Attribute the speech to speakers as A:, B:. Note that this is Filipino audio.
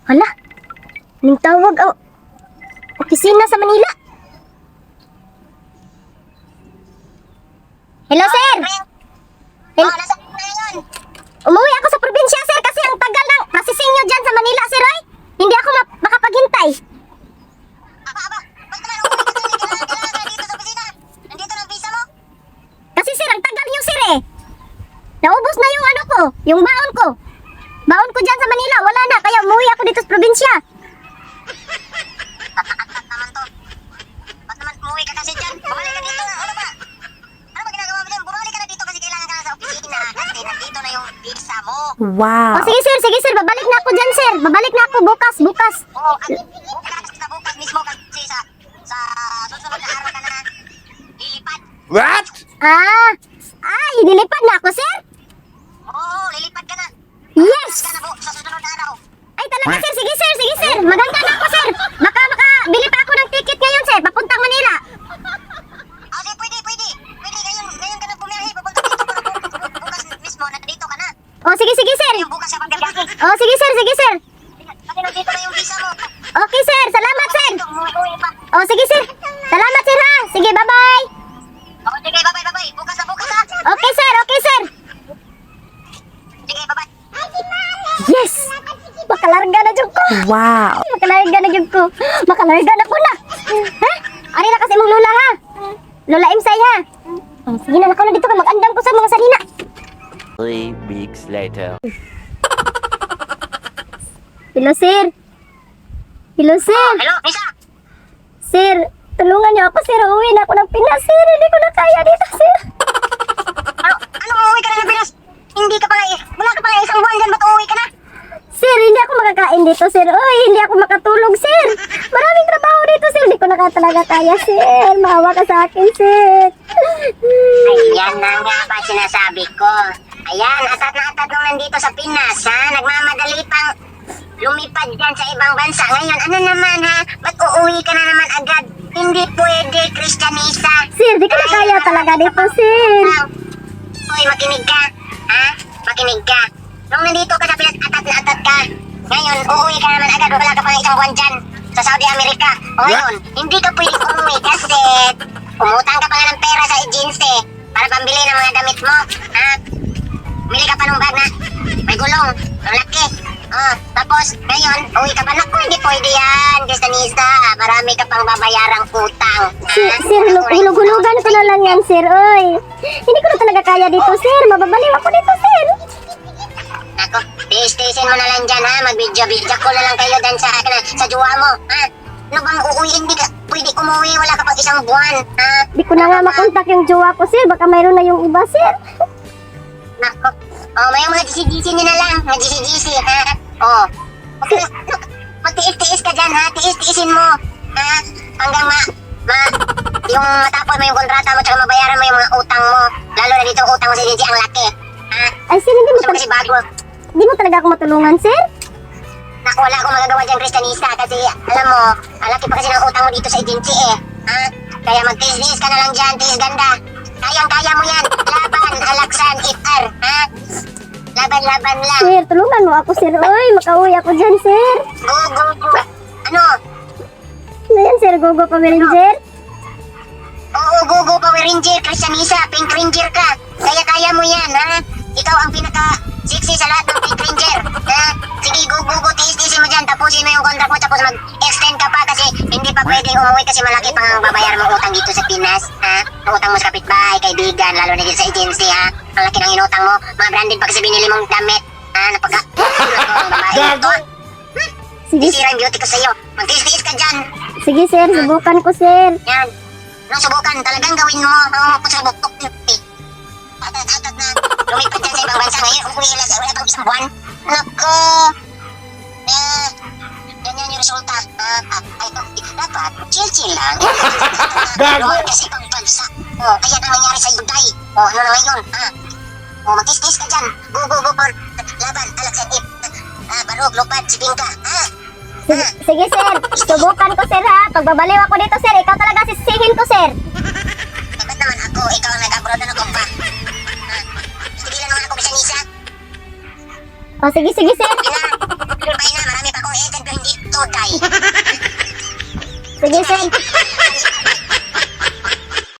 A: Hala, ning tawag ang opisina sa Manila. Hello, sir.
B: Nasa na ngayon.
A: Umuwi ako sa probinsya, sir, kasi ang tagal ng processing nyo dyan sa Manila, sir, ay. Hindi ako makapaghintay.
B: Ba't naman umuwi ka dyan? Kailangan ka dito sa opisina. Nandito na ang visa mo.
A: Kasi, sir, ang tagal nyo, sir, eh. Naubos na yung ano ko, yung baon ko. Baon ko dyan sa Manila, wala na, kaya umuwi ako dito sa probinsya.
B: Tatakot naman to. Ba't naman umuwi ka kasi dyan? Bumalik ka dito. Ano ba? Ano ba ginagawa mo dyan? Bumalik ka na dito kasi kailangan ka na sa opisina. Kasi nandito na yung visa mo.
C: Wow.
A: O, sige, sir, babalik na ako dyan, sir. Babalik na ako bukas.
B: Oo, at bukas mismo kasi sa susunod na araw ka na lilipad.
C: What?
A: Nilipad na ako, sir?
B: Oo, lilipad ka na.
A: Yes!
B: Ka na sa susunod na araw.
A: Ay, talaga, sir. Sige, sir. Maganda na ako, sir. Baka bili pa ako ng ticket ngayon, sir. Papuntang Manila.
B: Sige, pwede. Pwede, ngayon ka na bumiyahe. Papunta dito para bukas mismo, nandito ka na.
A: O, sige, sir.
B: Yung bukas ka pagbiyahe.
A: O, sige, sir.
B: Kasi nandito na yung visa mo.
A: Okay, sir. Salamat, sir.
B: Umuwi pa.
A: O, sige, sir. Salamat, sir, ha. Sige, bye-bye.
B: Oo, sige, bye-bye. Bukas na bukas ha.
A: Okay, sir.
B: Sige, bye-bye.
A: Yes! Makalarga na dyan ko.
C: Wow.
A: Makalarga na ko na. Ha? Ari na kasi mong lola, ha? Lola Imsay, ha? Sige na, nakaw na dito ka. Mag-andam ko sa mga salina.
D: 3 weeks later.
A: Hello, sir.
B: Hello, Misa.
A: Sir, tulungan niyo ako, sir. Uwi na ako ng Pinas, sir. Hindi ko na kaya dito, sir.
B: Ano, uuwi ka na ng Pinas? Wala ka pala isang buwan dyan, ba't uuwi ka na?
A: Sir, hindi ako makakain dito, sir. Uy, hindi ako makatulog, sir. Maraming trabaho dito, sir. Hindi ko na talaga kaya, sir. Maawa ka sa akin, sir.
B: Ayan na nga ba sinasabi ko. Ayan, atat na atat nung nandito sa Pinas, ha? Nagmamadali pang lumipad dyan sa ibang bansa. Ngayon, ano naman, ha? Ba't uuwi ka na naman agad? Hindi pwede, Christianisa.
A: Sir, di ko na kaya talaga dito, sir.
B: Uy, makinig ka. Ha? Makinig ka. Nung nandito ka sa Pinas, atat na atat ka. Ngayon, uuwi ka naman agad. Wala ka pang isang buwan dyan sa Saudi America. O ngayon, hindi ka pwedeng umuwi kasi umutang ka pa nga ng pera sa agency para pambili ng mga damit mo. Ha? Bili ka pa ng bag na may gulong. Ang laki. Tapos, ngayon, uwi ka pa. Naku, hindi pwede yan, Christianisa. Marami ka pang babayarang utang.
A: Sir, hulug-hulugan ko na lang yan, sir. Uy, hindi ko na talaga kaya dito, sir. Mababaliw ako dito, sir.
B: Nako, tiis-tiisin mo na lang dyan, ha? Mag-video-video ko na lang kayo dyan sa jowa mo, ha? Ano bang uuwi? Hindi ka pwede umuwi. Wala ka pang isang buwan, ha?
A: Di ko na nga makontak yung jowa ko, sir. Baka mayroon na yung iba, sir.
B: Nako, may mga GC-GC nyo na lang. Mga GC-GC, ha? Okay, magtiis-tiis ka dyan, ha? Tiis-tiisin mo, ha? Hanggang yung matapos mo yung kontrata mo tsaka mabayaran mo yung mga utang mo. Lalo na dito utang mo sa GC ang laki, ha?
A: Ay, sir, hindi mo,
B: Kasi bago.
A: hindi mo talaga ako matulungan, sir.
B: Naku, wala akong magagawa dyan, Christianista, kasi alam mo, alaki pa kasi ng utang mo dito sa agency ha? Kaya magtiis-tiis ka na lang dyan, tiis ganda. Kayang-kaya mo yan. Laban, alaksan, ifar, ha? Laban-laban lang.
A: Sir, tulungan mo ako, sir. Uy, makauwi ako dyan, sir.
B: Go. Ano?
A: Ano yan, sir? Gogo pa, Ranger?
B: Oo, go, Power Ranger, Christianisa, Pink Ranger ka. Kaya-kaya mo yan, ha? Ikaw ang pinaka-sexy sa lahat ng Pink Ranger, ha? Sige, go, tiis-tiisin mo dyan, tapusin mo yung contract mo, tapos mag-extend ka pa kasi hindi pa pwedeng umuwi kasi malaki pang ang babayar mong utang dito sa Pinas, ha? Ang utang mo sa kapitbahay, kaibigan, lalo na dito sa agency, ha? Ang laki ng inutang mo, mga branded pa kasi binili mong damit, ha?
C: Gago!
A: Sige,
B: Sisira yung beauty ko sa'yo, magtiis-tiis ka dyan,
A: sige, sir. Subukan ko, sir.
B: yan. Nung subukan, talagang gawin mo, ang pasabukok nyo, atat na, lumipad dyan sa ibang bansa ngayon, umuwi wala pang isang buwan. Naku! Ganyan yung resulta. Dapat, chill lang.
C: Gago!
B: Luwag kasi ibang bansa. Kaya ang nangyari sa Yuday. Ano na ngayon, magtis-tis ka dyan. Go for laban, alaksan if. Barog, lupad, sibing ka,
A: Sige, sir. Subukan ko, sir, ha? Pagbabaliw ako dito, sir. Ikaw talaga sisihin ko, sir.
B: Dapat naman ako, ikaw ang nag-abroad na kumpa. Tigilan mo nga ako, Christianisa.
A: Sige, sir.
B: Sige na, marami pa akong agent tuday.
A: Sige, sir.